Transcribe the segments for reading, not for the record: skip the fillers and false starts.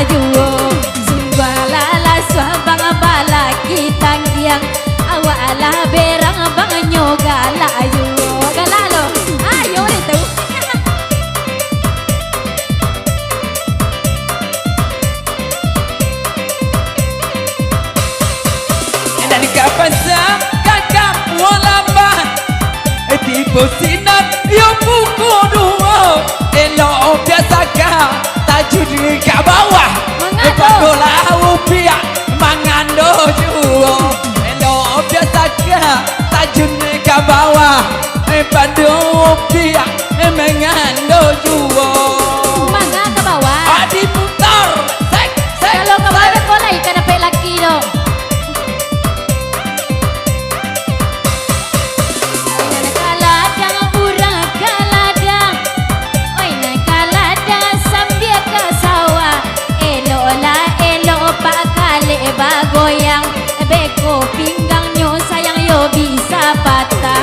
juo Sumbalala suabang bala kitang diang Awala berang bang nyogala juo Galalo, ayo itu Dan kapan kakak walamban Tipu sinar yo buku dua Elo biasa kah tajud ke bawah Padola upiak mangando juo Elo biasa kah tajud ke bawah Padola upiak mangando juo Manga ke bawah Adi putar sek Kalau ke bawah boleh ikan apa laki dong Bagoyang beko pinggangnya sayang yo bisa patah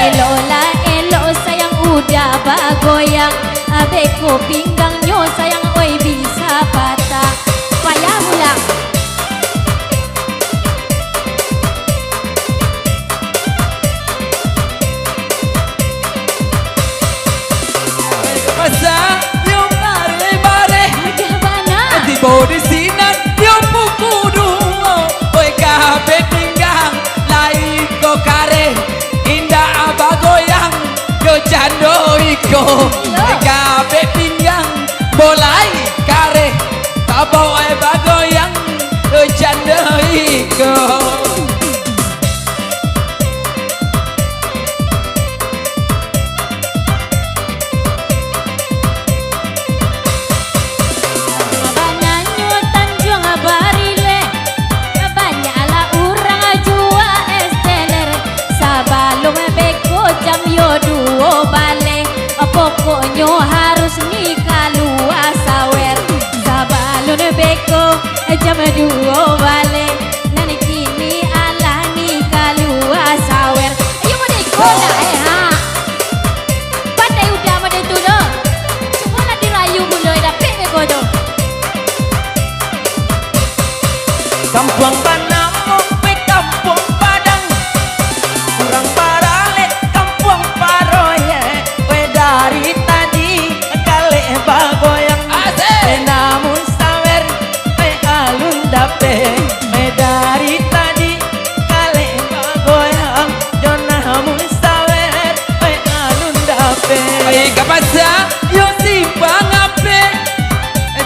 Elola elo sayang udah bagoyang beko pinggangnya sayang oi bisa patah payah mula masa yo bare-bare di bodi sinan yo buku pinggang lai ko kare indah bagoyang yo jando iko kabe pinggang bolai kare tabo bagoyang yo jando iko Pokoknya harus nikah luas sawer Sabalun beko jam 2 balik Nani kini ala nikah luas sawer Ayo mau dikoda ha Pandai udah mau itu doh Semua lah dirayu mulai dapet beko doh Kampung Panamo pe kampung Padang kurang parale kampung Paroye dari tadi kale bagoyang namun sawer alun dape dari tadi kale bagoyang namun sawer alun dape kapasa yo simpang ape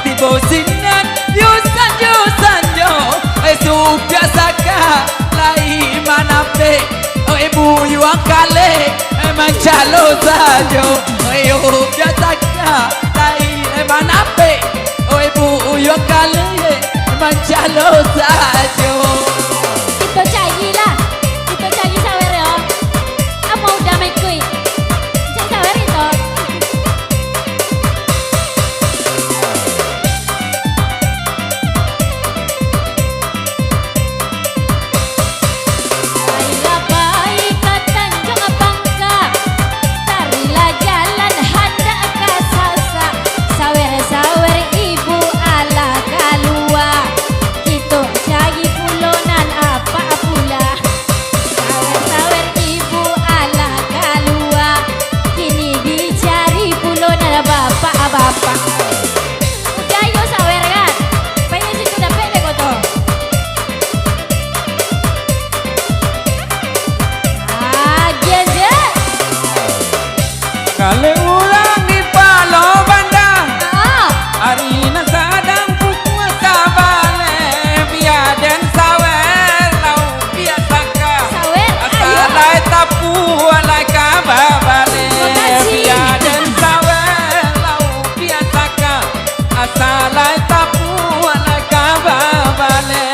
tibo sinan yo sanjo su biasa ka lai manape ibu yu kale emang calo sajo yo biasa ka lai manape ibu yu kale emang calo sajo Itu cagi lah Itu cagi sawer yo Apa udah main kui Cagi sawer itu kale ulang di Palo Bandang Arina sadang pukul sabale biaden sawer lau biasa ka asalai tapu alai kababale biaden sawer lau biasa ka asalai tapu alai kababale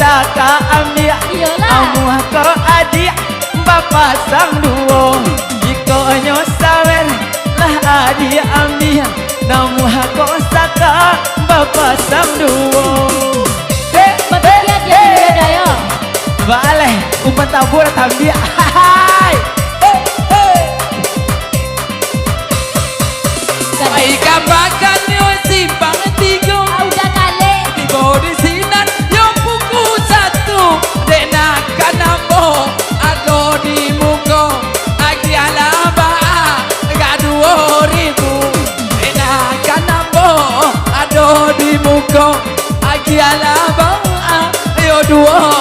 Saka ambil amuah ko adik bapak sang duo Iko nyo sawer lah ka bapak sang duo. Bapak dia dayo. Vale, umpan tabur tambia. Hai. Ay kabakan yo simpang tigo. Udah kali. Di bodi sinan yo buku satu. Dena kanamo ado di muko. Agi alaba gaduo ribu. Dena kanamo ado di muko. Agi alaba yo duo